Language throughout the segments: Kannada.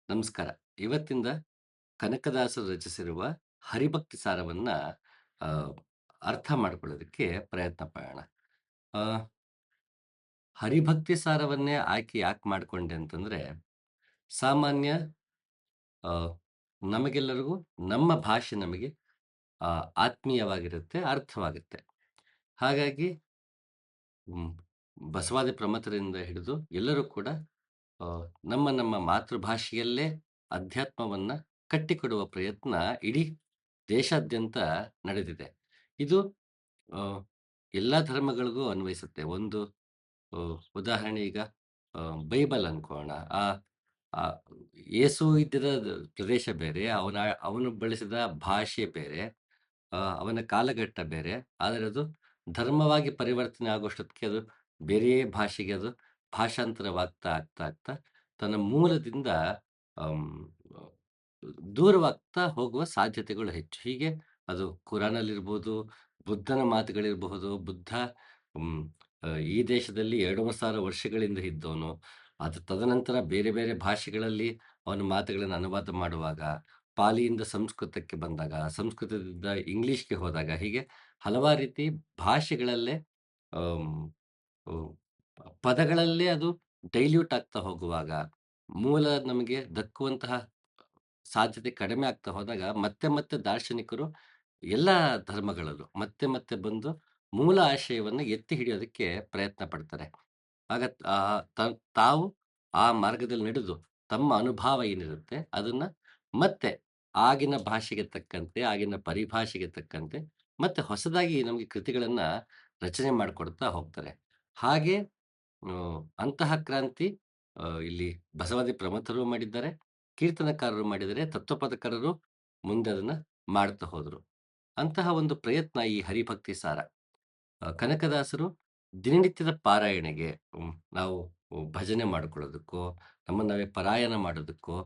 ನಮಸ್ಕಾರ. ಇವತ್ತಿಂದ ಕನಕದಾಸರು ರಚಿಸಿರುವ ಹರಿಭಕ್ತಿ ಸಾರವನ್ನ ಆ, ಅರ್ಥ ಮಾಡ್ಕೊಳ್ಳೋದಕ್ಕೆ ಪ್ರಯತ್ನ ಪಡೋಣ. ಆ, ಹರಿಭಕ್ತಿ ಸಾರವನ್ನೇ ಆಯ್ಕೆ ಯಾಕೆ ಮಾಡ್ಕೊಂಡೆ ಅಂತಂದ್ರೆ, ಸಾಮಾನ್ಯ ಆ, ನಮಗೆಲ್ಲರಿಗೂ ನಮ್ಮ ಭಾಷೆ ನಮಗೆ ಆ, ಆತ್ಮೀಯವಾಗಿರುತ್ತೆ, ಅರ್ಥವಾಗುತ್ತೆ. ಹಾಗಾಗಿ ಹ್ಮ್, ಬಸವಾದಿ ಪ್ರಮಥರಿಂದ ಹಿಡಿದು ಎಲ್ಲರೂ ಕೂಡ ಆ, ನಮ್ಮ ನಮ್ಮ ಮಾತೃಭಾಷೆಯಲ್ಲೇ ಅಧ್ಯಾತ್ಮವನ್ನ ಕಟ್ಟಿಕೊಡುವ ಪ್ರಯತ್ನ ಇಡೀ ದೇಶಾದ್ಯಂತ ನಡೆದಿದೆ. ಇದು ಆ, ಎಲ್ಲ ಧರ್ಮಗಳಿಗೂ ಅನ್ವಯಿಸುತ್ತೆ. ಒಂದು ಉದಾಹರಣೆ ಈಗ ಆ, ಬೈಬಲ್ ಅನ್ಕೋಣ. ಆ ಆ ಯೇಸು ಇದ್ದಿದ ಪ್ರದೇಶ ಬೇರೆ, ಅವನು ಬಳಸಿದ ಭಾಷೆ ಬೇರೆ, ಅವನ ಕಾಲಘಟ್ಟ ಬೇರೆ. ಆದರೆ ಅದು ಧರ್ಮವಾಗಿ ಪರಿವರ್ತನೆ ಆಗೋಷ್ಟೊತ್ತಿಗೆ ಅದು ಬೇರೆಯೇ ಭಾಷೆಗೆ ಅದು ಭಾಷಾಂತರವಾಗ್ತಾ ಆಗ್ತಾ ಆಗ್ತಾ ತನ್ನ ಮೂಲದಿಂದ ಆಮ್, ದೂರವಾಗ್ತಾ ಹೋಗುವ ಸಾಧ್ಯತೆಗಳು ಹೆಚ್ಚು. ಹೀಗೆ ಅದು ಕುರಾನಲ್ಲಿರ್ಬೋದು, ಬುದ್ಧನ ಮಾತುಗಳಿರಬಹುದು. ಬುದ್ಧ ಹ್ಮ್, ಈ ದೇಶದಲ್ಲಿ 2,000 ವರ್ಷಗಳಿಂದ ಇದ್ದವನು. ಅದು ತದನಂತರ ಬೇರೆ ಬೇರೆ ಭಾಷೆಗಳಲ್ಲಿ ಅವನ ಮಾತುಗಳನ್ನು ಅನುವಾದ ಮಾಡುವಾಗ, ಪಾಲಿಯಿಂದ ಸಂಸ್ಕೃತಕ್ಕೆ ಬಂದಾಗ, ಸಂಸ್ಕೃತದಿಂದ ಇಂಗ್ಲಿಷ್‌ಗೆ ಹೋದಾಗ, ಹೀಗೆ ಹಲವಾರು ರೀತಿ ಭಾಷೆಗಳಲ್ಲೇ ಆಮ್, ಉ- ಪದಗಳಲ್ಲೇ ಅದು ಡೈಲ್ಯೂಟ್ ಆಗ್ತಾ ಹೋಗುವಾಗ, ಮೂಲ ನಮಗೆ ದಕ್ಕುವಂತಹ ಸಾಧ್ಯತೆ ಕಡಿಮೆ ಆಗ್ತಾ ಹೋದಾಗ, ಮತ್ತೆ ಮತ್ತೆ ದಾರ್ಶನಿಕರು ಎಲ್ಲ ಧರ್ಮಗಳಲ್ಲೂ ಮತ್ತೆ ಮತ್ತೆ ಬಂದು ಮೂಲ ಆಶಯವನ್ನು ಎತ್ತಿ ಹಿಡಿಯೋದಕ್ಕೆ ಪ್ರಯತ್ನ ಪಡ್ತಾರೆ. ಆಗ ಆ ತಾವು ಆ ಮಾರ್ಗದಲ್ಲಿ ನಡೆದು ತಮ್ಮ ಅನುಭವ ಏನಿರುತ್ತೆ ಅದನ್ನ ಮತ್ತೆ ಆಗಿನ ಭಾಷೆಗೆ ತಕ್ಕಂತೆ, ಆಗಿನ ಪರಿಭಾಷೆಗೆ ತಕ್ಕಂತೆ ಮತ್ತೆ ಹೊಸದಾಗಿ ನಮಗೆ ಕೃತಿಗಳನ್ನ ರಚನೆ ಮಾಡಿಕೊಡ್ತಾ ಹೋಗ್ತಾರೆ. ಹಾಗೆ ಅಂತಹ ಕ್ರಾಂತಿ ಇಲ್ಲಿ ಬಸವಾದಿ ಪ್ರಮಥರು ಮಾಡಿದ್ದಾರೆ, ಕೀರ್ತನಕಾರರು ಮಾಡಿದ್ದಾರೆ, ತತ್ವಪದಕಾರರು ಮುಂದೆ ಅದನ್ನ ಮಾಡ್ತಾ ಹೋದ್ರು. ಅಂತಹ ಒಂದು ಪ್ರಯತ್ನ ಈ ಹರಿಭಕ್ತಿ ಸಾರ. ಕನಕದಾಸರು ದಿನನಿತ್ಯದ ಪಾರಾಯಣೆಗೆ ನಾವು ಭಜನೆ ಮಾಡ್ಕೊಳ್ಳೋದಕ್ಕೋ, ನಮ್ಮನ್ನು ನಾವೇ ಪರಾಯಣ ಮಾಡೋದಕ್ಕೋ,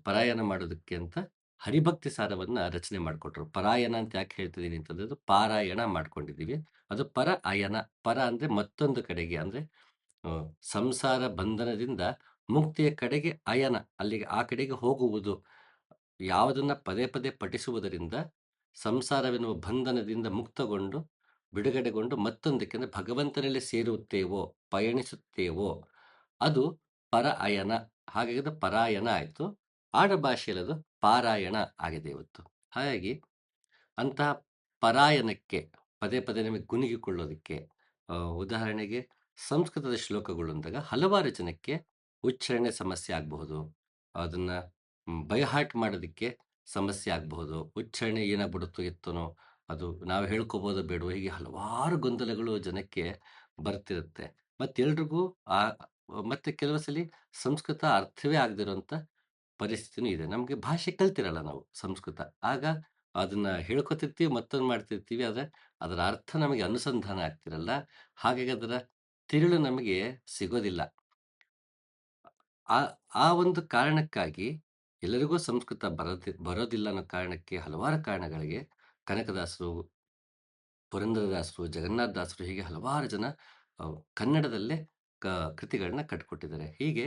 ಪರಾಯಣ ಮಾಡೋದಕ್ಕೆ ಅಂತ ಹರಿಭಕ್ತಿ ಸಾರವನ್ನ ರಚನೆ ಮಾಡಿಕೊಟ್ರು. ಪರಾಯಣ ಅಂತ ಯಾಕೆ ಹೇಳ್ತಿದ್ದೀನಿ ಅಂತಂದ್ರೆ, ಅದು ಪಾರಾಯಣ ಮಾಡ್ಕೊಂಡಿದ್ದೀವಿ. ಅದು ಪರ ಅಯನ. ಪರ ಅಂದ್ರೆ ಮತ್ತೊಂದು ಕಡೆಗೆ, ಅಂದ್ರೆ ಆ, ಸಂಸಾರ ಬಂಧನದಿಂದ ಮುಕ್ತಿಯ ಕಡೆಗೆ ಅಯನ, ಅಲ್ಲಿಗೆ ಆ ಕಡೆಗೆ ಹೋಗುವುದು. ಯಾವುದನ್ನ ಪದೇ ಪದೇ ಪಠಿಸುವುದರಿಂದ ಸಂಸಾರವೆನ್ನುವ ಬಂಧನದಿಂದ ಮುಕ್ತಗೊಂಡು ಬಿಡುಗಡೆಗೊಂಡು ಮತ್ತೊಂದಕ್ಕೆ ಅಂದ್ರೆ ಭಗವಂತನಲ್ಲಿ ಸೇರುತ್ತೇವೋ, ಪಯಣಿಸುತ್ತೇವೋ, ಅದು ಪರ ಅಯನ. ಹಾಗಾಗಿ ಅದು ಪರಾಯಣ ಆಯಿತು. ಆಡ ಭಾಷೆಯಲ್ಲಿ ಅದು ಪಾರಾಯಣ ಆಗಿದೆ ಇವತ್ತು. ಹಾಗಾಗಿ ಅಂತಹ ಪರಾಯಣಕ್ಕೆ ಪದೇ ಪದೇ ನಮಗೆ ಗುನುಗಿಕೊಳ್ಳೋದಕ್ಕೆ ಉದಾಹರಣೆಗೆ ಸಂಸ್ಕೃತದ ಶ್ಲೋಕಗಳು ಅಂದಾಗ ಹಲವಾರು ಜನಕ್ಕೆ ಉಚ್ಚಾರಣೆ ಸಮಸ್ಯೆ ಆಗಬಹುದು. ಅದನ್ನ ಬೈಹಾಟ್ ಮಾಡೋದಕ್ಕೆ ಸಮಸ್ಯೆ ಆಗಬಹುದು. ಉಚ್ಚಾರಣೆ ಏನಾಗ್ಬಿಡುತ್ತೋ ಎತ್ತನೋ, ಅದು ನಾವು ಹೇಳ್ಕೋಬೋದೋ ಬೇಡವೋ, ಹೀಗೆ ಹಲವಾರು ಗೊಂದಲಗಳು ಜನಕ್ಕೆ ಬರ್ತಿರುತ್ತೆ. ಮತ್ತೆಲ್ರಿಗೂ ಆ ಮತ್ತೆ ಕೆಲವು ಸಲ ಸಂಸ್ಕೃತ ಅರ್ಥವೇ ಆಗದಿರುವಂತ ಪರಿಸ್ಥಿತಿನೂ ಇದೆ. ನಮ್ಗೆ ಭಾಷೆ ಕಲ್ತಿರಲ್ಲ ನಾವು ಸಂಸ್ಕೃತ. ಆಗ ಅದನ್ನ ಹೇಳ್ಕೊತಿರ್ತೀವಿ, ಮತ್ತೊಂದು ಮಾಡ್ತಿರ್ತೀವಿ. ಆದ್ರೆ ಅದರ ಅರ್ಥ ನಮಗೆ ಅನುಸಂಧಾನ ಆಗ್ತಿರಲ್ಲ. ಹಾಗಾಗಿ ಅದರ ತಿರುಳು ನಮಗೆ ಸಿಗೋದಿಲ್ಲ. ಆ ಆ ಒಂದು ಕಾರಣಕ್ಕಾಗಿ ಎಲ್ಲರಿಗೂ ಸಂಸ್ಕೃತ ಬರೋದಿಲ್ಲ ಅನ್ನೋ ಕಾರಣಕ್ಕೆ, ಹಲವಾರು ಕಾರಣಗಳಿಗೆ ಕನಕದಾಸರು, ಪುರಂದರದಾಸರು, ಜಗನ್ನಾಥದಾಸರು, ಹೀಗೆ ಹಲವಾರು ಜನ ಕನ್ನಡದಲ್ಲೇ ಕೃತಿಗಳನ್ನ ಕಟ್ಕೊಟ್ಟಿದ್ದಾರೆ. ಹೀಗೆ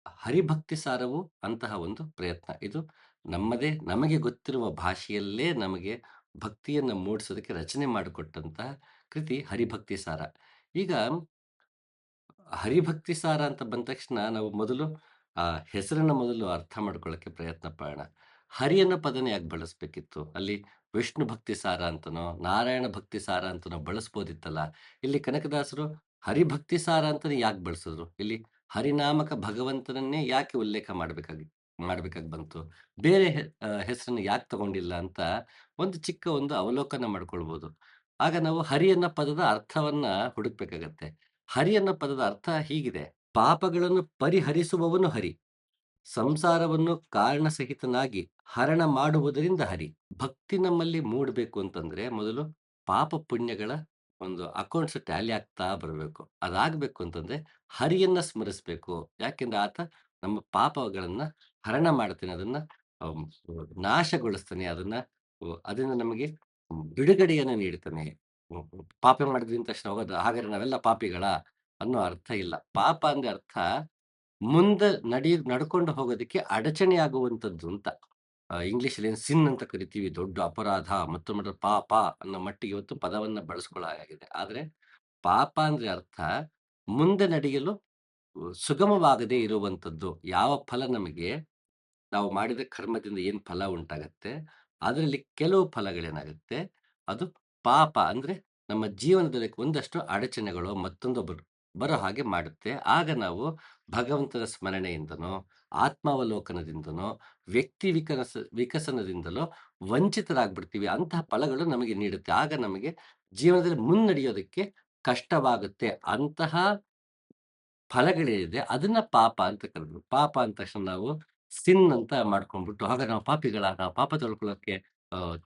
ಹರಿಭಕ್ತಿ ಸಾರವು ಅಂತಹ ಒಂದು ಪ್ರಯತ್ನ. ಇದು ನಮ್ಮದೇ ನಮಗೆ ಗೊತ್ತಿರುವ ಭಾಷೆಯಲ್ಲೇ ನಮಗೆ ಭಕ್ತಿಯನ್ನ ಮೂಡಿಸೋದಕ್ಕೆ ರಚನೆ ಮಾಡಿಕೊಟ್ಟಂತಹ ಕೃತಿ ಹರಿಭಕ್ತಿ ಸಾರ. ಈಗ ಹರಿಭಕ್ತಿ ಸಾರ ಅಂತ ಬಂದ ತಕ್ಷಣ ನಾವು ಮೊದಲು ಆ ಹೆಸರನ್ನ ಮೊದಲು ಅರ್ಥ ಮಾಡ್ಕೊಳ್ಳೋಕೆ ಪ್ರಯತ್ನ ಪಡೋಣ. ಹರಿ ಅನ್ನೋ ಪದನ ಯಾಕೆ ಬಳಸ್ಬೇಕಿತ್ತು? ಅಲ್ಲಿ ವಿಷ್ಣು ಭಕ್ತಿ ಸಾರ ಅಂತನೋ, ನಾರಾಯಣ ಭಕ್ತಿ ಸಾರ ಅಂತನೋ ಬಳಸ್ಬೋದಿತ್ತಲ್ಲ. ಇಲ್ಲಿ ಕನಕದಾಸರು ಹರಿಭಕ್ತಿ ಸಾರ ಅಂತಾನೆ ಯಾಕೆ ಬಳಸಿದ್ರು? ಇಲ್ಲಿ ಹರಿನಾಮಕ ಭಗವಂತನನ್ನೇ ಯಾಕೆ ಉಲ್ಲೇಖ ಮಾಡ್ಬೇಕಾಗಿ ಬಂತು? ಬೇರೆ ಹೆಸರನ್ನ ಯಾಕೆ ತಗೊಂಡಿಲ್ಲ ಅಂತ ಒಂದು ಚಿಕ್ಕ ಒಂದು ಅವಲೋಕನ ಮಾಡ್ಕೊಳ್ಬೋದು. ಆಗ ನಾವು ಹರಿ ಅನ್ನೋ ಪದದ ಅರ್ಥವನ್ನ ಹುಡುಕ್ಬೇಕಾಗತ್ತೆ. ಹರಿ ಅನ್ನೋ ಪದದ ಅರ್ಥ ಹೀಗಿದೆ: ಪಾಪಗಳನ್ನು ಪರಿಹರಿಸುವವನು ಹರಿ. ಸಂಸಾರವನ್ನು ಕಾರಣಸಹಿತನಾಗಿ ಹರಣ ಮಾಡುವುದರಿಂದ ಹರಿ. ಭಕ್ತಿ ನಮ್ಮಲ್ಲಿ ಮೂಡಬೇಕು ಅಂತಂದ್ರೆ ಮೊದಲು ಪಾಪ ಪುಣ್ಯಗಳ ಒಂದು ಅಕೌಂಟ್ಸ್ ಟ್ಯಾಲಿ ಆಗ್ತಾ ಬರಬೇಕು. ಅದಾಗಬೇಕು ಅಂತಂದ್ರೆ ಹರಿಯನ್ನ ಸ್ಮರಿಸಬೇಕು. ಯಾಕೆಂದ್ರೆ ಆತ ನಮ್ಮ ಪಾಪಗಳನ್ನ ಹರಣ ಮಾಡ್ತಾನೆ, ಅದನ್ನ ಅಮ್, ನಾಶಗೊಳಿಸ್ತಾನೆ, ಅದರಿಂದ ನಮಗೆ ಬಿಡುಗಡೆಯನ್ನು ನೀಡ್ತಾನೆ. ಪಾಪ ಮಾಡಿದ್ವಿ ಅಂದ ತಕ್ಷಣ ಹೋಗೋದು ಹಾಗಾದ್ರೆ ನಾವೆಲ್ಲ ಪಾಪಿಗಳ ಅನ್ನೋ ಅರ್ಥ ಇಲ್ಲ. ಪಾಪ ಅಂದ್ರೆ ಅರ್ಥ ಮುಂದೆ ನಡ್ಕೊಂಡು ಹೋಗೋದಕ್ಕೆ ಅಡಚಣೆಯಾಗುವಂಥದ್ದು ಅಂತ. ಇಂಗ್ಲೀಷಲ್ಲಿ ಸಿನ್ ಅಂತ ಕರಿತೀವಿ. ದೊಡ್ಡ ಅಪರಾಧ, ಮತ್ತೊಮ್ಮೆ ಪಾಪ ಅನ್ನೋ ಮಟ್ಟಿಗೆ ಇವತ್ತು ಪದವನ್ನ ಬಳಸ್ಕೊಳ್ಳಲಾಗಿದೆ. ಆದ್ರೆ ಪಾಪ ಅಂದ್ರೆ ಅರ್ಥ ಮುಂದೆ ನಡೆಯಲು ಸುಗಮವಾಗದೇ ಇರುವಂಥದ್ದು. ಯಾವ ಫಲ ನಮಗೆ ನಾವು ಮಾಡಿದ ಕರ್ಮದಿಂದ ಏನು ಫಲ ಉಂಟಾಗತ್ತೆ, ಅದರಲ್ಲಿ ಕೆಲವು ಫಲಗಳೇನಾಗುತ್ತೆ, ಅದು ಪಾಪ ಅಂದ್ರೆ ನಮ್ಮ ಜೀವನದಲ್ಲಿ ಒಂದಷ್ಟು ಅಡಚಣೆಗಳು ಮತ್ತೊಂದು ಬರೋ ಹಾಗೆ ಮಾಡುತ್ತೆ. ಆಗ ನಾವು ಭಗವಂತನ ಸ್ಮರಣೆಯಿಂದನೋ, ಆತ್ಮಾವಲೋಕನದಿಂದನೋ, ವ್ಯಕ್ತಿ ವಿಕಸನದಿಂದಲೋ ವಂಚಿತರಾಗ್ಬಿಡ್ತೀವಿ. ಅಂತಹ ಫಲಗಳು ನಮಗೆ ನೀಡುತ್ತೆ. ಆಗ ನಮಗೆ ಜೀವನದಲ್ಲಿ ಮುನ್ನಡೆಯೋದಕ್ಕೆ ಕಷ್ಟವಾಗುತ್ತೆ. ಅಂತಹ ಫಲಗಳೇನಿದೆ ಅದನ್ನ ಪಾಪ ಅಂತ ಕರೆದ್ರು. ಪಾಪ ಅಂದ ತಕ್ಷಣ ನಾವು ಸಿನ್ ಅಂತ ಮಾಡ್ಕೊಂಡ್ಬಿಟ್ಟು, ಆಗ ನಾವು ಪಾಪಿಗಳಾ? ನಾವು ಪಾಪ ತೊಳ್ಕೊಳ್ಳೋಕೆ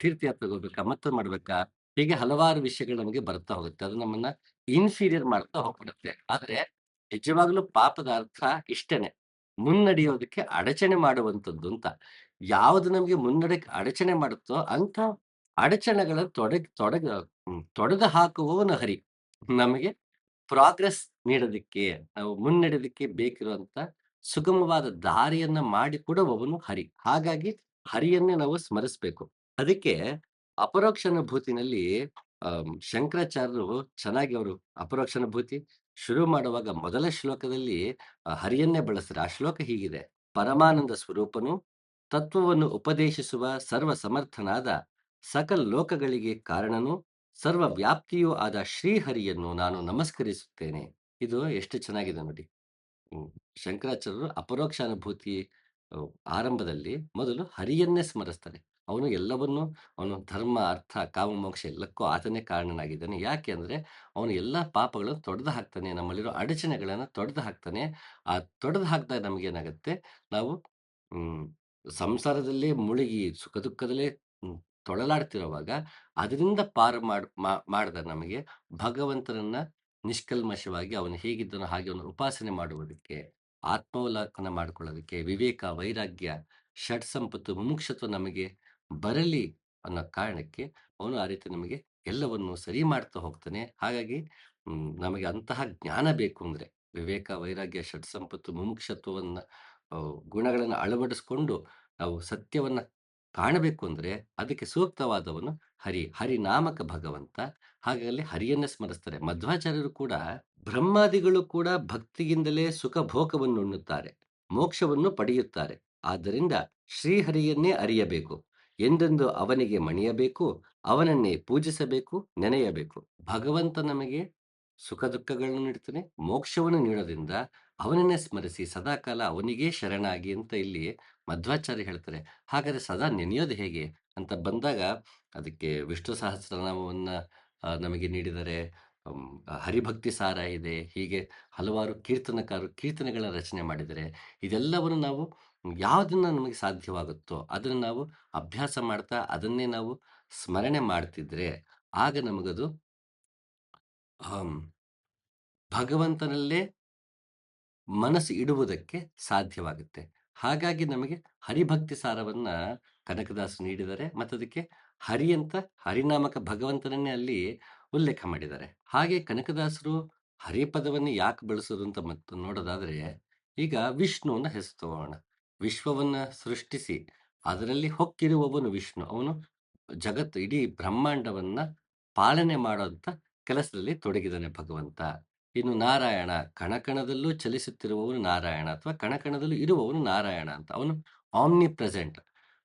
ತೀರ್ಥಯಾತ್ರೆಗೆ ಹೋಗ್ಬೇಕಾ? ಮತ್ತೊಂದು ಮಾಡ್ಬೇಕಾ? ಹೀಗೆ ಹಲವಾರು ವಿಷಯಗಳು ನಮಗೆ ಬರ್ತಾ ಹೋಗುತ್ತೆ. ಅದು ನಮ್ಮನ್ನ ಇನ್ಫೀರಿಯರ್ ಮಾಡ್ತಾ ಹೋಗ್ಬಿಡುತ್ತೆ. ಆದ್ರೆ ನಿಜವಾಗ್ಲೂ ಪಾಪದ ಅರ್ಥ ಇಷ್ಟೇನೆ. ಮುನ್ನಡೆಯೋದಕ್ಕೆ ಅಡಚಣೆ ಮಾಡುವಂಥದ್ದು ಅಂತ. ಯಾವುದು ನಮಗೆ ಮುನ್ನಡೆಯಕ್ಕೆ ಅಡಚಣೆ ಮಾಡುತ್ತೋ ಅಂಥ ಅಡಚಣೆಗಳನ್ನು ತೊಡೆದು ಹಾಕುವವನು ಹರಿ. ನಮಗೆ ಪ್ರೋಗ್ರೆಸ್ ನೀಡೋದಕ್ಕೆ, ನಾವು ಮುನ್ನಡೆಯೋದಕ್ಕೆ ಬೇಕಿರುವಂತ ಸುಗಮವಾದ ದಾರಿಯನ್ನ ಮಾಡಿಕೊಡುವವನು ಹರಿ. ಹಾಗಾಗಿ ಹರಿಯನ್ನೇ ನಾವು ಸ್ಮರಿಸ್ಬೇಕು. ಅದಕ್ಕೆ ಅಪರೋಕ್ಷಾನುಭೂತಿನಲ್ಲಿ ಶಂಕರಾಚಾರ್ಯರು ಚೆನ್ನಾಗಿ ಅವರು ಅಪರೋಕ್ಷಾನುಭೂತಿ ಶುರು ಮಾಡುವಾಗ ಮೊದಲ ಶ್ಲೋಕದಲ್ಲಿ ಹರಿಯನ್ನೇ ಬಳಸ್ತಾರೆ. ಆ ಶ್ಲೋಕ ಹೀಗಿದೆ: ಪರಮಾನಂದ ಸ್ವರೂಪನು, ತತ್ವವನ್ನು ಉಪದೇಶಿಸುವ ಸರ್ವ ಸಮರ್ಥನಾದ, ಸಕಲ ಲೋಕಗಳಿಗೆ ಕಾರಣನು, ಸರ್ವ ವ್ಯಾಪ್ತಿಯೂ ಆದ ಶ್ರೀಹರಿಯನ್ನು ನಾನು ನಮಸ್ಕರಿಸುತ್ತೇನೆ. ಇದು ಎಷ್ಟು ಚೆನ್ನಾಗಿದೆ ನೋಡಿ. ಹ್ಮ್. ಶಂಕರಾಚಾರ್ಯರು ಅಪರೋಕ್ಷ ಅನುಭೂತಿ ಅ, ಆರಂಭದಲ್ಲಿ ಮೊದಲು ಹರಿಯನ್ನೇ ಸ್ಮರಿಸ್ತಾರೆ. ಅವನು ಎಲ್ಲವನ್ನೂ, ಅವನು ಧರ್ಮ, ಅರ್ಥ, ಕಾಮ, ಮೋಕ್ಷ ಎಲ್ಲಕ್ಕೂ ಆತನೇ ಕಾರಣನಾಗಿದ್ದಾನೆ. ಯಾಕೆ ಅಂದ್ರೆ ಅವನು ಎಲ್ಲಾ ಪಾಪಗಳನ್ನು ತೊಡೆದು ಹಾಕ್ತಾನೆ. ನಮ್ಮಲ್ಲಿರೋ ಅಡಚಣೆಗಳನ್ನ ತೊಡೆದು ಹಾಕ್ತಾನೆ. ಆ ತೊಡೆದು ಹಾಕಿದಾಗ ನಮಗೇನಾಗುತ್ತೆ, ನಾವು ಹ್ಮ್ ಸಂಸಾರದಲ್ಲೇ ಮುಳುಗಿ ಸುಖ ದುಃಖದಲ್ಲೇ ಹ್ಮ್ ತೊಳಲಾಡ್ತಿರುವಾಗ ಅದರಿಂದ ಪಾರು ಮಾಡಿದ ನಮಗೆ ಭಗವಂತನನ್ನ ನಿಷ್ಕಲ್ಮಶವಾಗಿ ಅವನು ಹೇಗಿದ್ದನೋ ಹಾಗೆ ಅವನ ಉಪಾಸನೆ ಮಾಡುವುದಕ್ಕೆ, ಆತ್ಮಾವಲೋಕನ ಮಾಡ್ಕೊಳ್ಳೋದಕ್ಕೆ, ವಿವೇಕ, ವೈರಾಗ್ಯ, ಷಟ್ ಸಂಪತ್ತು, ಮುಮುಕ್ಷತ್ವ ನಮಗೆ ಬರಲಿ ಅನ್ನೋ ಕಾರಣಕ್ಕೆ ಅವನು ಆ ರೀತಿ ನಮಗೆ ಎಲ್ಲವನ್ನು ಸರಿ ಮಾಡ್ತಾ ಹೋಗ್ತಾನೆ. ಹಾಗಾಗಿ ನಮಗೆ ಅಂತಹ ಜ್ಞಾನ ಬೇಕು ಅಂದ್ರೆ ವಿವೇಕ, ವೈರಾಗ್ಯ, ಷಟ್ ಸಂಪತ್ತು, ಮುಮುಕ್ಷತ್ವವನ್ನ ಗುಣಗಳನ್ನು ಅಳವಡಿಸ್ಕೊಂಡು ನಾವು ಸತ್ಯವನ್ನ ಕಾಣಬೇಕು ಅಂದ್ರೆ ಅದಕ್ಕೆ ಸೂಕ್ತವಾದವನು ಹರಿ. ಹರಿನಾಮಕ ಭಗವಂತ. ಹಾಗಾಗಿ ಹರಿಯನ್ನ ಸ್ಮರಿಸ್ತಾರೆ. ಮಧ್ವಾಚಾರ್ಯರು ಕೂಡ ಬ್ರಹ್ಮಾದಿಗಳು ಕೂಡ ಭಕ್ತಿಯಿಂದಲೇ ಸುಖ ಭೋಗವನ್ನು ಉಣ್ಣುತ್ತಾರೆ, ಮೋಕ್ಷವನ್ನು ಪಡೆಯುತ್ತಾರೆ. ಆದ್ದರಿಂದ ಶ್ರೀಹರಿಯನ್ನೇ ಅರಿಯಬೇಕು, ಎಂದೆಂದು ಅವನಿಗೆ ಮಣಿಯಬೇಕು, ಅವನನ್ನೇ ಪೂಜಿಸಬೇಕು, ನೆನೆಯಬೇಕು. ಭಗವಂತ ನಮಗೆ ಸುಖ ದುಃಖಗಳನ್ನು ನೀಡ್ತಾನೆ, ಮೋಕ್ಷವನ್ನು ನೀಡೋದ್ರಿಂದ ಅವನನ್ನೇ ಸ್ಮರಿಸಿ ಸದಾಕಾಲ ಅವನಿಗೇ ಶರಣಾಗಿ ಅಂತ ಇಲ್ಲಿ ಮಧ್ವಾಚಾರ್ಯ ಹೇಳ್ತಾರೆ. ಹಾಗಾದ್ರೆ ಸದಾ ನೆನೆಯೋದು ಹೇಗೆ ಅಂತ ಬಂದಾಗ ಅದಕ್ಕೆ ವಿಷ್ಣು ಸಹಸ್ರನಾಮವನ್ನ ನಮಗೆ ನೀಡಿದರೆ. ಹರಿಭಕ್ತಿ ಸಾರ ಇದೆ. ಹೀಗೆ ಹಲವಾರು ಕೀರ್ತನಕಾರರು ಕೀರ್ತನೆಗಳ ರಚನೆ ಮಾಡಿದ್ದಾರೆ. ಇದೆಲ್ಲವನ್ನು ನಾವು ಯಾವುದನ್ನ ನಮಗೆ ಸಾಧ್ಯವಾಗುತ್ತೋ ಅದನ್ನ ನಾವು ಅಭ್ಯಾಸ ಮಾಡ್ತಾ ಅದನ್ನೇ ನಾವು ಸ್ಮರಣೆ ಮಾಡ್ತಿದ್ರೆ ಆಗ ನಮಗದು ಅಂ, ಭಗವಂತನಲ್ಲೇ ಮನಸ್ಸು ಇಡುವುದಕ್ಕೆ ಸಾಧ್ಯವಾಗುತ್ತೆ. ಹಾಗಾಗಿ ನಮಗೆ ಹರಿಭಕ್ತಿ ಸಾರವನ್ನ ಕನಕದಾಸರು ನೀಡಿದ್ದಾರೆ. ಮತ್ತದಕ್ಕೆ ಹರಿ ಅಂತ ಹರಿನಾಮಕ ಭಗವಂತನನ್ನೇ ಅಲ್ಲಿ ಉಲ್ಲೇಖ ಮಾಡಿದ್ದಾರೆ. ಹಾಗೆ ಕನಕದಾಸರು ಹರಿಪದವನ್ನೇ ಯಾಕೆ ಬಳಸೋದು ಅಂತ ಮತ್ತು ನೋಡೋದಾದ್ರೆ, ಈಗ ವಿಷ್ಣುವನ್ನ ಹೆಸರು ತಗೋಣ. ವಿಶ್ವವನ್ನ ಸೃಷ್ಟಿಸಿ ಅದರಲ್ಲಿ ಹೊಕ್ಕಿರುವವನು ವಿಷ್ಣು. ಅವನು ಜಗತ್ತು ಇಡೀ ಬ್ರಹ್ಮಾಂಡವನ್ನ ಪಾಲನೆ ಮಾಡೋಂಥ ಕೆಲಸದಲ್ಲಿ ತೊಡಗಿದ್ದಾನೆ ಭಗವಂತ. ಇನ್ನು ನಾರಾಯಣ, ಕಣಕಣದಲ್ಲೂ ಚಲಿಸುತ್ತಿರುವವನು ನಾರಾಯಣ ಅಥವಾ ಕಣಕಣದಲ್ಲೂ ಇರುವವನು ನಾರಾಯಣ ಅಂತ. ಅವನು ಆಮ್ನಿ ಪ್ರೆಸೆಂಟ್.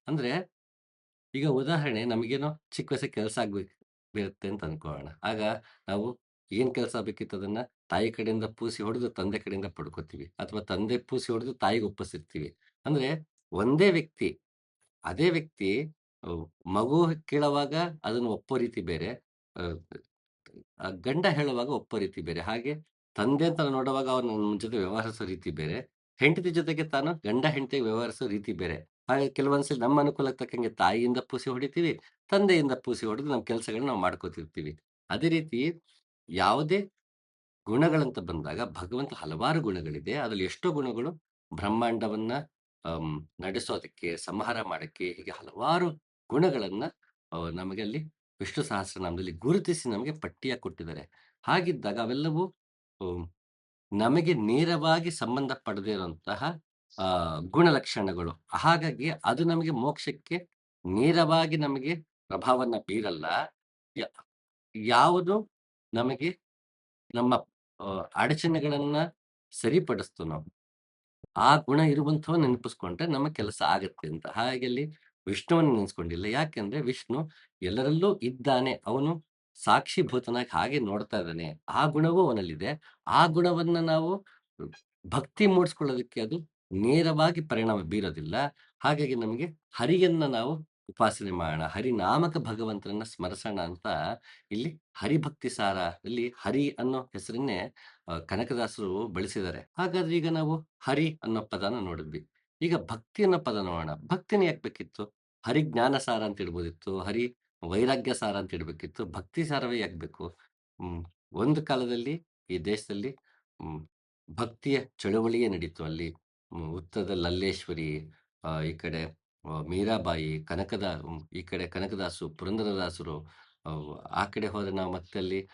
ಅಂದ್ರೆ ಈಗ ಉದಾಹರಣೆ ನಮಗೇನೋ ಚಿಕ್ಕ ವಯಸ್ಸಿಗೆ ಕೆಲಸ ಬರುತ್ತೆ ಅಂತ ಅನ್ಕೊಳ್ಳೋಣ. ಆಗ ನಾವು ಏನ್ ಕೆಲಸ ಬೇಕಿತ್ತು ಅದನ್ನ ತಾಯಿ ಕಡೆಯಿಂದ ಪೂಸಿ ಹೊಡೆದು ತಂದೆ ಕಡೆಯಿಂದ ಪಡ್ಕೋತೀವಿ. ಅಥವಾ ತಂದೆ ಪೂಸಿ ಹೊಡೆದು ತಾಯಿಗೆ ಒಪ್ಪಿಸಿರ್ತೀವಿ. ಅಂದ್ರೆ ಒಂದೇ ವ್ಯಕ್ತಿ, ಅದೇ ವ್ಯಕ್ತಿ ಅ ಮಗು ಕೇಳುವಾಗ ಅದನ್ನು ಒಪ್ಪೋ ರೀತಿ ಬೇರೆ. ಅ ಗಂಡ ಹೇಳುವಾಗ ಒಪ್ಪೋ ರೀತಿ ಬೇರೆ. ಹಾಗೆ ತಂದೆ ಅಂತ ನೋಡುವಾಗ ಅವನು ನಮ್ಮ ಜೊತೆ ವ್ಯವಹರಿಸೋ ರೀತಿ ಬೇರೆ. ಹೆಂಡತಿ ಜೊತೆಗೆ ತಾನು ಗಂಡ ಹೆಂಡತಿಯಾಗಿ ವ್ಯವಹರಿಸೋ ರೀತಿ ಬೇರೆ. ಹಾಗೆ ಕೆಲವೊಂದ್ಸಲಿ ನಮ್ಮ ಅನುಕೂಲಕ್ಕೆ ತಕ್ಕಂಗೆ ತಾಯಿಯಿಂದ ಪೂಸಿ ಹೊಡಿತೀವಿ, ತಂದೆಯಿಂದ ಪೂಸಿ ಹೊಡೆದು ನಮ್ಮ ಕೆಲಸಗಳನ್ನ ನಾವು ಮಾಡ್ಕೋತಿರ್ತೀವಿ. ಅದೇ ರೀತಿ ಯಾವುದೇ ಗುಣಗಳಂತ ಬಂದಾಗ ಭಗವಂತ ಹಲವಾರು ಗುಣಗಳಿದೆ. ಅದ್ರಲ್ಲಿ ಎಷ್ಟೋ ಗುಣಗಳು ಬ್ರಹ್ಮಾಂಡವನ್ನ ಅಂ, ನಡೆಸೋದಕ್ಕೆ, ಸಂಹಾರ ಮಾಡಕ್ಕೆ, ಹೀಗೆ ಹಲವಾರು ಗುಣಗಳನ್ನ ನಮಗೆ ಅಲ್ಲಿ ವಿಷ್ಣು ಸಹಸ್ರನಾಮದಲ್ಲಿ ಗುರುತಿಸಿ ನಮಗೆ ಪಟ್ಟಿಯಾಗಿ ಕೊಟ್ಟಿದ್ದಾರೆ. ಹಾಗಿದ್ದಾಗ ಅವೆಲ್ಲವೂ ನಮಗೆ ನೇರವಾಗಿ ಸಂಬಂಧ ಪಡದೇ ಇರುವಂತಹ ಗುಣಲಕ್ಷಣಗಳು. ಹಾಗಾಗಿ ಅದು ನಮಗೆ ಮೋಕ್ಷಕ್ಕೆ ನೇರವಾಗಿ ನಮಗೆ ಪ್ರಭಾವನ್ನ ಬೀರಲ್ಲ. ಯ ಯಾವುದು ನಮಗೆ ನಮ್ಮ ಅಡಚಣೆಗಳನ್ನ ಸರಿಪಡಿಸ್ತನೋ ಆ ಗುಣ ಇರುವಂಥವನ್ನ ನೆನಪಿಸ್ಕೊಂಡ್ರೆ ನಮ್ಮ ಕೆಲಸ ಆಗತ್ತೆ ಅಂತ. ಹಾಗೆ ಅಲ್ಲಿ ವಿಷ್ಣುವನ್ನ ನೆನೆಸ್ಕೊಂಡಿಲ್ಲ. ಯಾಕೆಂದ್ರೆ ವಿಷ್ಣು ಎಲ್ಲರಲ್ಲೂ ಇದ್ದಾನೆ. ಅವನು ಸಾಕ್ಷೀಭೂತನಾಗಿ ಹಾಗೆ ನೋಡ್ತಾ ಇದ್ದಾನೆ. ಆ ಗುಣವೂ ಅವನಲ್ಲಿದೆ. ಆ ಗುಣವನ್ನ ನಾವು ಭಕ್ತಿ ಮೂಡಿಸ್ಕೊಳ್ಳೋದಕ್ಕೆ ಅದು ನೇರವಾಗಿ ಪರಿಣಾಮ ಬೀರೋದಿಲ್ಲ. ಹಾಗಾಗಿ ನಮಗೆ ಹರಿಯನ್ನ ನಾವು ಉಪಾಸನೆ ಮಾಡೋಣ. ಹರಿನಾಮಕ ಭಗವಂತನನ್ನ ಸ್ಮರಿಸೋಣ ಅಂತ ಇಲ್ಲಿ ಹರಿಭಕ್ತಿ ಸಾರ ಇಲ್ಲಿ ಹರಿ ಅನ್ನೋ ಹೆಸರನ್ನೇ ಕನಕದಾಸರು ಬಳಸಿದ್ದಾರೆ. ಹಾಗಾದ್ರೆ ಈಗ ನಾವು ಹರಿ ಅನ್ನೋ ಪದನ ನೋಡಿದ್ವಿ. ಈಗ ಭಕ್ತಿ ಅನ್ನೋ ಪದ ನೋಡೋಣ. ಭಕ್ತಿನೇ ಯಾಕ್ ಬೇಕಿತ್ತು? ಹರಿ ಜ್ಞಾನ ಸಾರ ಅಂತ ಇಡ್ಬೋದಿತ್ತು. ಹರಿ ವೈರಾಗ್ಯ ಸಾರ ಅಂತ ಇಡ್ಬೇಕಿತ್ತು. ಭಕ್ತಿ ಸಾರವೇ ಯಾಕ್ ಬೇಕು? ಹ್ಮ್. ಒಂದು ಕಾಲದಲ್ಲಿ ಈ ದೇಶದಲ್ಲಿ ಹ್ಮ್, ಭಕ್ತಿಯ ಚಳವಳಿಯೇ ನಡೀತು ಅಲ್ಲಿ. ಉತ್ತರದ ಲಲ್ಲೇಶ್ವರಿ, ಈ ಕಡೆ ಮೀರಾಬಾಯಿ, ಈ ಕಡೆ ಕನಕದಾಸರು, ಪುರಂದರದಾಸರು, ಆ ಕಡೆ ಹೋದ್ರೆ ನಾವು ಮತ್ತೆ ಅಲ್ಲಿ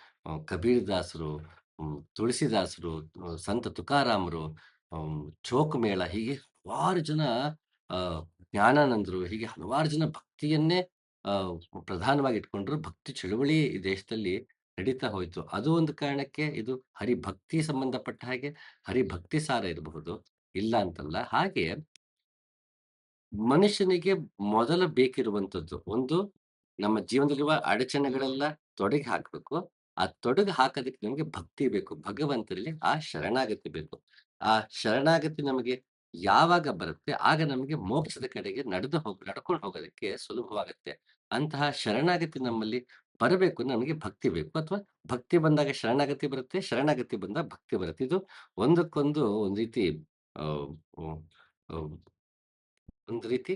ಕಬೀರ್ ದಾಸರು, ತುಳಸಿದಾಸರು, ಸಂತ ತುಕಾರಾಮರು, ಚೋಕ್ ಮೇಳ ಹೀಗೆ ಹಲವಾರು ಜನ, ಆ, ಜ್ಞಾನಾನಂದರು ಹೀಗೆ ಹಲವಾರು ಜನ ಭಕ್ತಿಯನ್ನೇ ಆ, ಪ್ರಧಾನವಾಗಿ ಇಟ್ಕೊಂಡ್ರು. ಭಕ್ತಿ ಚಳುವಳಿ ಈ ದೇಶದಲ್ಲಿ ನಡೀತಾ ಹೋಯ್ತು. ಅದು ಒಂದು ಕಾರಣಕ್ಕೆ ಇದು ಹರಿಭಕ್ತಿ ಸಂಬಂಧಪಟ್ಟ ಹಾಗೆ ಹರಿಭಕ್ತಿ ಸಾರ ಇರಬಹುದು, ಇಲ್ಲ ಅಂತಲ್ಲ. ಹಾಗೆ ಮನುಷ್ಯನಿಗೆ ಮೊದಲು ಬೇಕಿರುವಂತದ್ದು ಒಂದು ನಮ್ಮ ಜೀವನದಲ್ಲಿರುವ ಅಡಚಣೆಗಳೆಲ್ಲ ತೊಡೆದು ಹಾಕ್ಬೇಕು. ಆ ತೊಡೆದು ಹಾಕೋದಕ್ಕೆ ನಮಗೆ ಭಕ್ತಿ ಬೇಕು. ಭಗವಂತನಲ್ಲಿ ಆ ಶರಣಾಗತಿ ಬೇಕು. ಆ ಶರಣಾಗತಿ ನಮಗೆ ಯಾವಾಗ ಬರುತ್ತೆ ಆಗ ನಮಗೆ ಮೋಕ್ಷದ ಕಡೆಗೆ ನಡ್ಕೊಂಡು ಹೋಗೋದಕ್ಕೆ ಸುಲಭವಾಗುತ್ತೆ. ಅಂತಹ ಶರಣಾಗತಿ ನಮ್ಮಲ್ಲಿ ಬರಬೇಕು, ನಮಗೆ ಭಕ್ತಿ ಬೇಕು. ಅಥವಾ ಭಕ್ತಿ ಬಂದಾಗ ಶರಣಾಗತಿ ಬರುತ್ತೆ, ಶರಣಾಗತಿ ಬಂದಾಗ ಭಕ್ತಿ ಬರುತ್ತೆ. ಇದು ಒಂದಕ್ಕೊಂದು ಒಂದ್ ರೀತಿ ಆ, ಉ- ಉ- ಒಂದು ರೀತಿ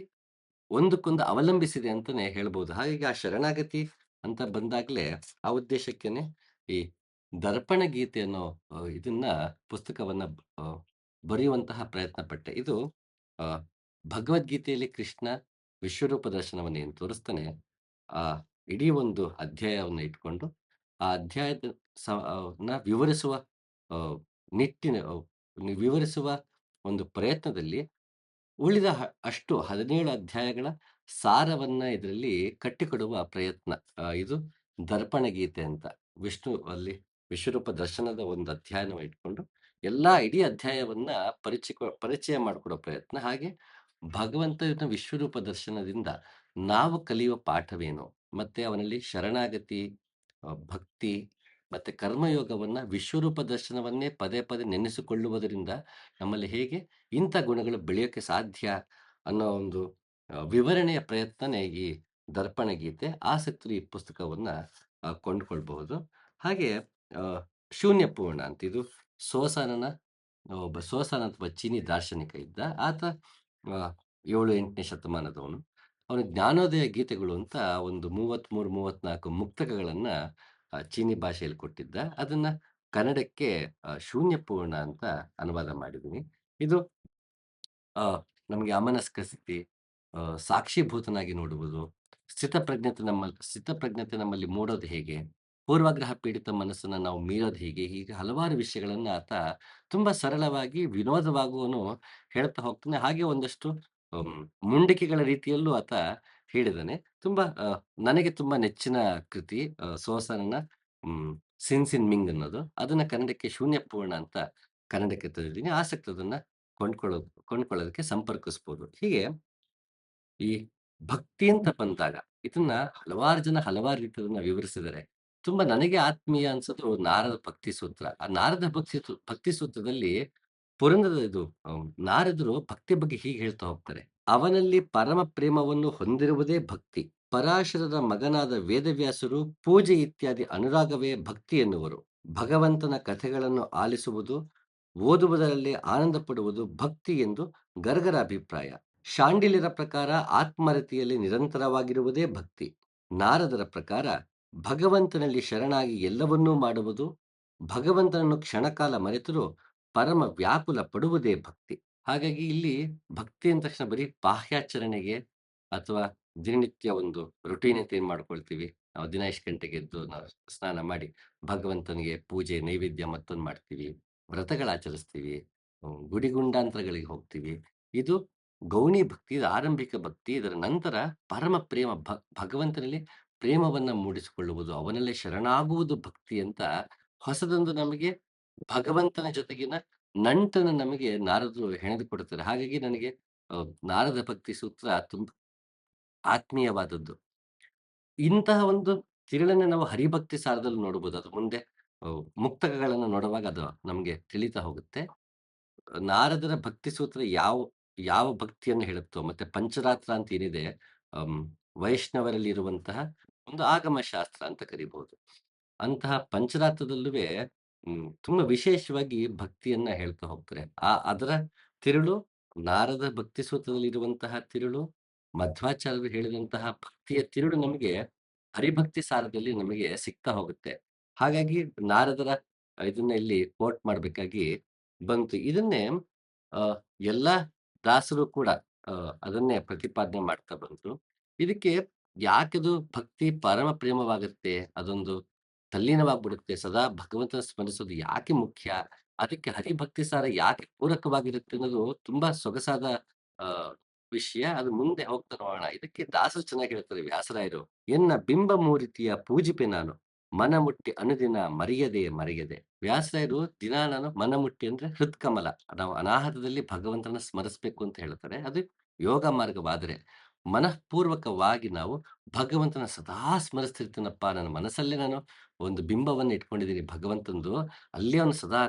ಒಂದಕ್ಕೊಂದು ಅವಲಂಬಿಸಿದೆ ಅಂತಾನೆ ಹೇಳ್ಬೋದು. ಹಾಗಾಗಿ ಆ ಶರಣಾಗತಿ ಅಂತ ಬಂದಾಗ್ಲೇ ಆ ಉದ್ದೇಶಕ್ಕೇನೆ ಈ ದರ್ಪಣ ಗೀತೆ ಅನ್ನೋ ಇದನ್ನ ಪುಸ್ತಕವನ್ನ ಬರೆಯುವಂತಹ ಪ್ರಯತ್ನ ಪಟ್ಟೆ. ಇದು ಆ, ಭಗವದ್ಗೀತೆಯಲ್ಲಿ ಕೃಷ್ಣ ವಿಶ್ವರೂಪ ದರ್ಶನವನ್ನ ಏನ್ ತೋರಿಸ್ತಾನೆ, ಆ ಇಡೀ ಒಂದು ಅಧ್ಯಾಯವನ್ನ ಇಟ್ಕೊಂಡು ಆ ಅಧ್ಯಾಯದ ವಿವರಿಸುವ ಆ, ನಿಟ್ಟಿನ ವಿವರಿಸುವ ಒಂದು ಪ್ರಯತ್ನದಲ್ಲಿ ಉಳಿದ ಅಷ್ಟು 17 ಅಧ್ಯಾಯಗಳ ಸಾರವನ್ನ ಇದರಲ್ಲಿ ಕಟ್ಟಿಕೊಡುವ ಪ್ರಯತ್ನ. ಇದು ದರ್ಪಣ ಗೀತೆ ಅಂತ. ವಿಷ್ಣು ಅಲ್ಲಿ ವಿಶ್ವರೂಪ ದರ್ಶನದ ಒಂದು ಅಧ್ಯಾಯನ ಇಟ್ಕೊಂಡು ಎಲ್ಲಾ ಇಡೀ ಅಧ್ಯಾಯವನ್ನ ಪರಿಚಯ ಮಾಡಿಕೊಡೋ ಪ್ರಯತ್ನ. ಹಾಗೆ ಭಗವಂತನ ವಿಶ್ವರೂಪ ದರ್ಶನದಿಂದ ನಾವು ಕಲಿಯುವ ಪಾಠವೇನು? ಮತ್ತೆ ಅವನಲ್ಲಿ ಶರಣಾಗತಿ, ಭಕ್ತಿ ಮತ್ತೆ ಕರ್ಮಯೋಗವನ್ನ ವಿಶ್ವರೂಪ ದರ್ಶನವನ್ನೇ ಪದೇ ಪದೇ ನೆನೆಸಿಕೊಳ್ಳುವುದರಿಂದ ನಮ್ಮಲ್ಲಿ ಹೇಗೆ ಇಂಥ ಗುಣಗಳು ಬೆಳೆಯೋಕ್ಕೆ ಸಾಧ್ಯ ಅನ್ನೋ ಒಂದು ವಿವರಣೆಯ ಪ್ರಯತ್ನನೇ ಈ ದರ್ಪಣ ಗೀತೆ. ಆಸಕ್ತರು ಈ ಪುಸ್ತಕವನ್ನ ಕೊಂಡ್ಕೊಳ್ಬಹುದು. ಹಾಗೆ ಆ, ಶೂನ್ಯ ಪೂರ್ಣ ಅಂತ, ಇದು ಸೋಸಾನನ ಸೋಸಾನ ಅಥವಾ ಚೀನಿ ದಾರ್ಶನಿಕ ಇದ್ದ ಆತ. ಆ, 7-8ನೇ ಶತಮಾನದವನು. ಅವನು ಜ್ಞಾನೋದಯ ಗೀತೆಗಳು ಅಂತ ಒಂದು 33-34 ಮುಕ್ತಕಗಳನ್ನ ಚೀನಿ ಭಾಷೆಯಲ್ಲಿ ಕೊಟ್ಟಿದ್ದ. ಅದನ್ನ ಕನ್ನಡಕ್ಕೆ ಶೂನ್ಯ ಪೂರ್ಣ ಅಂತ ಅನುವಾದ ಮಾಡಿದ್ದೀನಿ. ಇದು ಆ, ನಮಗೆ ಅಮನಸ್ಕ ಸ್ಥಿತಿ, ಸಾಕ್ಷೀಭೂತನಾಗಿ ನೋಡುವುದು, ಸ್ಥಿತಪ್ರಜ್ಞತೆ ನಮ್ಮಲ್ಲಿ ಮೂಡೋದು ಹೇಗೆ, ಪೂರ್ವಾಗ್ರಹ ಪೀಡಿತ ಮನಸ್ಸನ್ನ ನಾವು ಮೀರೋದು ಹೇಗೆ, ಹೀಗೆ ಹಲವಾರು ವಿಷಯಗಳನ್ನ ಆತ ತುಂಬಾ ಸರಳವಾಗಿ ವಿನೋದವಾಗುವನು ಹೇಳ್ತಾ ಹೋಗ್ತಾನೆ. ಹಾಗೆ ಒಂದಷ್ಟು ಅಮ್, ಮುಂಡಿಕೆಗಳ ರೀತಿಯಲ್ಲೂ ಆತ ಹೇಳಿದಾನೆ. ತುಂಬಾ ನನಗೆ ತುಂಬಾ ನೆಚ್ಚಿನ ಕೃತಿ ಸೋಸನನ ಸಿನ್ ಮಿಂಗ್ ಅನ್ನೋದು. ಅದನ್ನ ಕನ್ನಡಕ್ಕೆ ಶೂನ್ಯ ಪೂರ್ಣ ಅಂತ ಕನ್ನಡಕ್ಕೆ ತಂದಿದ್ದೀನಿ. ಆಸಕ್ತಿ ಅದನ್ನ ಕೊಂಡ್ಕೊಳ್ಳೋದಕ್ಕೆ ಸಂಪರ್ಕಿಸ್ಬೋದು. ಹೀಗೆ ಈ ಭಕ್ತಿ ಅಂತ ಬಂದಾಗ ಇದನ್ನ ಹಲವಾರು ಜನ ಹಲವಾರು ರೀತಿಯನ್ನ ವಿವರಿಸಿದ್ದಾರೆ. ತುಂಬಾ ನನಗೆ ಆತ್ಮೀಯ ಅನ್ಸೋದು ನಾರದ ಭಕ್ತಿ ಸೂತ್ರ. ಆ ನಾರದ ಭಕ್ತಿ ಸೂತ್ರದಲ್ಲಿ ಪುರಂದರ ಇದು ನಾರದರು ಭಕ್ತಿ ಬಗ್ಗೆ ಹೀಗೆ ಹೇಳ್ತಾ ಹೋಗ್ತಾರೆ. ಅವನಲ್ಲಿ ಪರಮ ಪ್ರೇಮವನ್ನು ಹೊಂದಿರುವುದೇ ಭಕ್ತಿ. ಪರಾಶರರ ಮಗನಾದ ವೇದವ್ಯಾಸರು ಪೂಜೆ ಇತ್ಯಾದಿ ಅನುರಾಗವೇ ಭಕ್ತಿ ಎನ್ನುವರು. ಭಗವಂತನ ಕಥೆಗಳನ್ನು ಆಲಿಸುವುದು, ಓದುವುದರಲ್ಲಿ ಆನಂದ ಪಡುವುದು ಭಕ್ತಿ ಎಂದು ಗರ್ಗರ ಅಭಿಪ್ರಾಯ. ಶಾಂಡಿಲ್ಯರ ಪ್ರಕಾರ ಆತ್ಮರತಿಯಲ್ಲಿ ನಿರಂತರವಾಗಿರುವುದೇ ಭಕ್ತಿ. ನಾರದರ ಪ್ರಕಾರ ಭಗವಂತನಲ್ಲಿ ಶರಣಾಗಿ ಎಲ್ಲವನ್ನೂ ಮಾಡುವುದು, ಭಗವಂತನನ್ನು ಕ್ಷಣಕಾಲ ಮರೆತರೂ ಪರಮ ವ್ಯಾಕುಲ ಪಡುವುದೇ ಭಕ್ತಿ. ಹಾಗಾಗಿ ಇಲ್ಲಿ ಭಕ್ತಿ ಅಂದ ತಕ್ಷಣ ಬರೀ ಬಾಹ್ಯಾಚರಣೆಗೆ ಅಥವಾ ದಿನನಿತ್ಯ ಒಂದು ರುಟೀನ್ ಅಂತ ಏನ್ ಮಾಡ್ಕೊಳ್ತೀವಿ, ನಾವು ದಿನ ಇಷ್ಟು ಗಂಟೆಗೆ ಎದ್ದು ನಾವು ಸ್ನಾನ ಮಾಡಿ ಭಗವಂತನಿಗೆ ಪೂಜೆ ನೈವೇದ್ಯ ಮತ್ತೊಂದು ಮಾಡ್ತೀವಿ, ವ್ರತಗಳಾಚರಿಸ್ತೀವಿ, ಗುಡಿಗುಂಡಾಂತರಗಳಿಗೆ ಹೋಗ್ತೀವಿ. ಇದು ಗೌಣಿ ಭಕ್ತಿ, ಇದು ಆರಂಭಿಕ ಭಕ್ತಿ. ಇದರ ನಂತರ ಪರಮ ಪ್ರೇಮ ಭಗವಂತನಲ್ಲಿ ಪ್ರೇಮವನ್ನ ಮೂಡಿಸಿಕೊಳ್ಳುವುದು, ಅವನಲ್ಲೇ ಶರಣಾಗುವುದು ಭಕ್ತಿ ಅಂತ ಹೊಸದೊಂದು ನಮಗೆ ಭಗವಂತನ ಜೊತೆಗಿನ ನಂಟನ್ನು ನಮಗೆ ನಾರದರು ಹೆಣೆದುಕೊಡುತ್ತಾರೆ. ಹಾಗಾಗಿ ನನಗೆ ನಾರದ ಭಕ್ತಿ ಸೂತ್ರ ತುಂಬ ಆತ್ಮೀಯವಾದದ್ದು. ಇಂತಹ ಒಂದು ತಿರುಳನ್ನ ನಾವು ಹರಿಭಕ್ತಿ ಸಾರದಲ್ಲಿ ನೋಡಬಹುದು. ಅದು ಮುಂದೆ ಮುಕ್ತಕಗಳನ್ನು ನೋಡುವಾಗ ಅದು ನಮ್ಗೆ ತಿಳಿತಾ ಹೋಗುತ್ತೆ. ನಾರದರ ಭಕ್ತಿ ಸೂತ್ರ ಯಾವ ಭಕ್ತಿಯನ್ನು ಹೇಳುತ್ತೋ, ಮತ್ತೆ ಪಂಚರಾತ್ರ ಅಂತ ಏನಿದೆ, ಅಂ ವೈಷ್ಣವರಲ್ಲಿ ಇರುವಂತಹ ಒಂದು ಆಗಮ ಶಾಸ್ತ್ರ ಅಂತ ಕರಿಬಹುದು. ಅಂತಹ ಪಂಚರಾತ್ರದಲ್ಲುವೆ ತುಂಬಾ ವಿಶೇಷವಾಗಿ ಭಕ್ತಿಯನ್ನ ಹೇಳ್ತಾ ಹೋಗ್ತಾರೆ. ಅದರ ತಿರುಳು ನಾರದ ಭಕ್ತಿ ಸೂತ್ರದಲ್ಲಿರುವಂತಹ ತಿರುಳು, ಮಧ್ವಾಚಾರ್ಯರು ಹೇಳಿದಂತಹ ಭಕ್ತಿಯ ತಿರುಳು ನಮಗೆ ಹರಿಭಕ್ತಿ ಸಾರದಲ್ಲಿ ನಮಗೆ ಸಿಗ್ತಾ ಹೋಗುತ್ತೆ. ಹಾಗಾಗಿ ನಾರದರ ಇದನ್ನ ಇಲ್ಲಿ ಕೋಟ್ ಮಾಡ್ಬೇಕಾಗಿ ಬಂತು. ಇದನ್ನೇ ಅ ಎಲ್ಲಾ ದಾಸರು ಕೂಡ ಅದನ್ನೇ ಪ್ರತಿಪಾದನೆ ಮಾಡ್ತಾ ಬಂದ್ರು. ಇದಕ್ಕೆ ಯಾಕದು ಭಕ್ತಿ ಪರಮ ಪ್ರೇಮವಾಗುತ್ತೆ, ಅದೊಂದು ತಲ್ಲೀನವಾಗ್ಬಿಡುತ್ತೆ, ಸದಾ ಭಗವಂತನ ಸ್ಮರಿಸೋದು ಯಾಕೆ ಮುಖ್ಯ? ಅದಕ್ಕೆ ಹರಿಭಕ್ತಿ ಸಾರ ಯಾಕೆ ಪೂರಕವಾಗಿರುತ್ತೆ ಅನ್ನೋದು ತುಂಬಾ ಸೊಗಸಾದ ಅ ವಿಷಯ. ಅದು ಮುಂದೆ ಹೋಗ್ತಾ ನೋಡೋಣ. ಇದಕ್ಕೆ ದಾಸರು ಚೆನ್ನಾಗಿ ಹೇಳ್ತಾರೆ ವ್ಯಾಸರಾಯರು. "ಎನ್ನ ಬಿಂಬ ಮೂರ್ತಿಯ ಪೂಜಿಪೆ ನಾನು, ಮನಮುಟ್ಟಿ ಅನುದಿನ ಮರೆಯದೆ ಮರೆಯದೆ." ವ್ಯಾಸರಾಯರು ದಿನಾ ನಾನು ಮನಮುಟ್ಟಿ ಅಂದ್ರೆ ಹೃತ್ಕಮಲ. ನಾವು ಅನಾಹತದಲ್ಲಿ ಭಗವಂತನ ಸ್ಮರಿಸಬೇಕು ಅಂತ ಹೇಳ್ತಾರೆ. ಅದು ಯೋಗ ಮಾರ್ಗವಾದರೆ, ಮನಃಪೂರ್ವಕವಾಗಿ ನಾವು ಭಗವಂತನ ಸದಾ ಸ್ಮರಿಸ್ತಿರ್ತೀನಪ್ಪಾ. ನನ್ನ ಮನಸ್ಸಲ್ಲೇ ನಾನು ಒಂದು ಬಿಂಬವನ್ನ ಇಟ್ಕೊಂಡಿದ್ದೀನಿ ಭಗವಂತಂದು. ಅಲ್ಲೇ ಅವನು ಸದಾ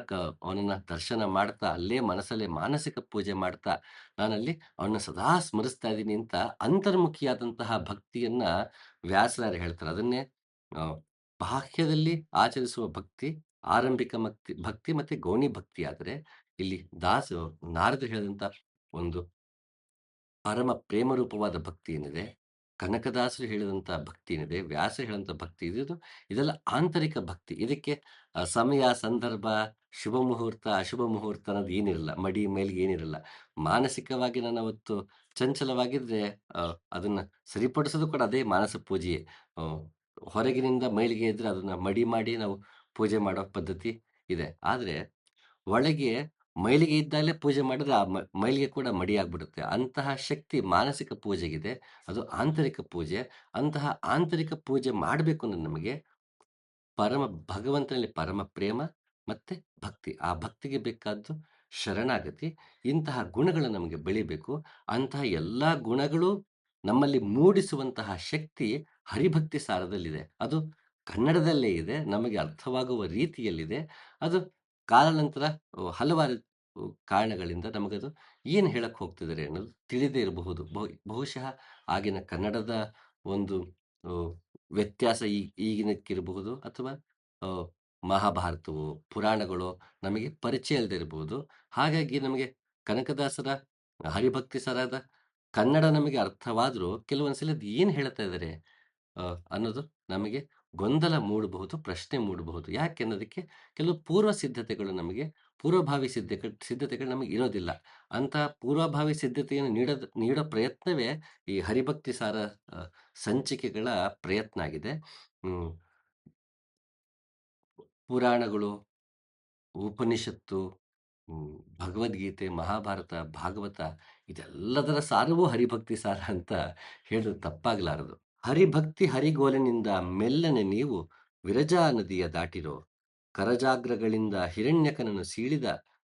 ಅವನನ್ನ ದರ್ಶನ ಮಾಡ್ತಾ, ಅಲ್ಲೇ ಮನಸ್ಸಲ್ಲೇ ಮಾನಸಿಕ ಪೂಜೆ ಮಾಡ್ತಾ, ನಾನಲ್ಲಿ ಅವನ್ನ ಸದಾ ಸ್ಮರಿಸ್ತಾ ಇದ್ದೀನಿ ಅಂತ ಅಂತರ್ಮುಖಿಯಾದಂತಹ ಭಕ್ತಿಯನ್ನ ವ್ಯಾಸರಾಯರು ಹೇಳ್ತಾರೆ. ಅದನ್ನೇ ಅ ಬಾಹ್ಯದಲ್ಲಿ ಆಚರಿಸುವ ಭಕ್ತಿ, ಆರಂಭಿಕ ಭಕ್ತಿ ಮತ್ತೆ ಗೌಣಿ ಭಕ್ತಿ. ಆದರೆ ಇಲ್ಲಿ ನಾರದರು ಹೇಳಿದಂತ ಒಂದು ಪರಮ ಪ್ರೇಮರೂಪವಾದ ಭಕ್ತಿ ಏನಿದೆ, ಕನಕದಾಸರು ಹೇಳಿದಂಥ ಭಕ್ತಿ ಏನಿದೆ, ವ್ಯಾಸರು ಹೇಳಿದಂಥ ಭಕ್ತಿ ಇದೆಲ್ಲ ಆಂತರಿಕ ಭಕ್ತಿ. ಇದಕ್ಕೆ ಸಮಯ, ಸಂದರ್ಭ, ಶುಭ ಮುಹೂರ್ತ, ಅಶುಭ ಮುಹೂರ್ತ ಅನ್ನೋದು ಏನಿರಲ್ಲ. ಮಡಿ, ಮೈಲಿಗೆ ಏನಿರಲ್ಲ. ಮಾನಸಿಕವಾಗಿ ನಾನು ಅವತ್ತು ಚಂಚಲವಾಗಿದ್ರೆ ಅದನ್ನ ಸರಿಪಡಿಸೋದು ಕೂಡ ಅದೇ ಮಾನಸ ಪೂಜೆಯೇ. ಅ ಹೊರಗಿನಿಂದ ಮೈಲಿಗೆ ಇದ್ರೆ ಅದನ್ನ ಮಡಿ ಮಾಡಿ ನಾವು ಪೂಜೆ ಮಾಡೋ ಪದ್ಧತಿ ಇದೆ. ಆದ್ರೆ ಒಳಗೆ ಮೈಲಿಗೆ ಇದ್ದಾಗಲೇ ಪೂಜೆ ಮಾಡಿದ್ರೆ ಆ ಮೈಲಿಗೆ ಕೂಡ ಮಡಿಯಾಗ್ಬಿಡುತ್ತೆ. ಅಂತಹ ಶಕ್ತಿ ಮಾನಸಿಕ ಪೂಜೆಗಿದೆ. ಅದು ಆಂತರಿಕ ಪೂಜೆ. ಅಂತಹ ಆಂತರಿಕ ಪೂಜೆ ಮಾಡಬೇಕು ಅಂದ್ರೆ ನಮಗೆ ಪರಮ ಭಗವಂತನಲ್ಲಿ ಪರಮ ಪ್ರೇಮ ಮತ್ತೆ ಭಕ್ತಿ. ಆ ಭಕ್ತಿಗೆ ಬೇಕಾದ್ದು ಶರಣಾಗತಿ. ಇಂತಹ ಗುಣಗಳು ನಮಗೆ ಬೆಳಿಬೇಕು. ಅಂತಹ ಎಲ್ಲಾ ಗುಣಗಳು ನಮ್ಮಲ್ಲಿ ಮೂಡಿಸುವಂತಹ ಶಕ್ತಿ ಹರಿಭಕ್ತಿ ಸಾರದಲ್ಲಿದೆ. ಅದು ಕನ್ನಡದಲ್ಲೇ ಇದೆ. ನಮಗೆ ಅರ್ಥವಾಗುವ ರೀತಿಯಲ್ಲಿದೆ. ಅದು ಕಾಲಾನಂತರ ಹಲವಾರು ಕಾರಣಗಳಿಂದ ನಮಗದು ಏನು ಹೇಳಕ್ ಹೋಗ್ತಿದ್ದಾರೆ ಅನ್ನೋದು ತಿಳಿದೇ ಇರಬಹುದು. ಬಹುಶಃ ಆಗಿನ ಕನ್ನಡದ ಒಂದು ಅ ವ್ಯತ್ಯಾಸ ಈಗಿನಕ್ಕಿರಬಹುದು, ಅಥವಾ ಅ ಮಹಾಭಾರತವೋ, ಪುರಾಣಗಳೋ ನಮಗೆ ಪರಿಚಯ ಇಲ್ಲದೆ ಇರಬಹುದು. ಹಾಗಾಗಿ ನಮಗೆ ಕನಕದಾಸರ ಹರಿಭಕ್ತಿ ಸಾರದ ಕನ್ನಡ ನಮಗೆ ಅರ್ಥವಾದರೂ ಕೆಲವೊಂದು ಸಲ ಅದು ಏನು ಹೇಳ್ತಾ ಇದ್ದಾರೆ ಅನ್ನೋದು ನಮಗೆ ಗೊಂದಲ ಮೂಡಬಹುದು, ಪ್ರಶ್ನೆ ಮೂಡಬಹುದು. ಯಾಕೆ ಅನ್ನೋದಕ್ಕೆ ಕೆಲವು ಪೂರ್ವ ಸಿದ್ಧತೆಗಳು ನಮಗೆ ಪೂರ್ವಭಾವಿ ಸಿದ್ಧತೆಗಳು ನಮಗೆ ಇರೋದಿಲ್ಲ. ಅಂತಹ ಪೂರ್ವಭಾವಿ ಸಿದ್ಧತೆಯನ್ನು ನೀಡೋ ಪ್ರಯತ್ನವೇ ಈ ಹರಿಭಕ್ತಿ ಸಾರ ಅ ಸಂಚಿಕೆಗಳ ಪ್ರಯತ್ನ ಆಗಿದೆ. ಹ್ಮ್. ಪುರಾಣಗಳು, ಉಪನಿಷತ್ತು, ಹ್ಮ್, ಭಗವದ್ಗೀತೆ, ಮಹಾಭಾರತ, ಭಾಗವತ ಇದೆಲ್ಲದರ ಸಾರವೂ ಹರಿಭಕ್ತಿ ಸಾರ ಅಂತ ಹೇಳಿದ್ರೆ ತಪ್ಪಾಗಲಾರದು. ಹರಿಭಕ್ತಿ ಹರಿಗೋಲಿನಿಂದ ಮೆಲ್ಲನೆ ನೀವು ವಿರಜಾ ನದಿಯ ದಾಟಿರೋ, ಕರಜಾಗ್ರಗಳಿಂದ ಹಿರಣ್ಯಕನನ್ನು ಸೀಳಿದ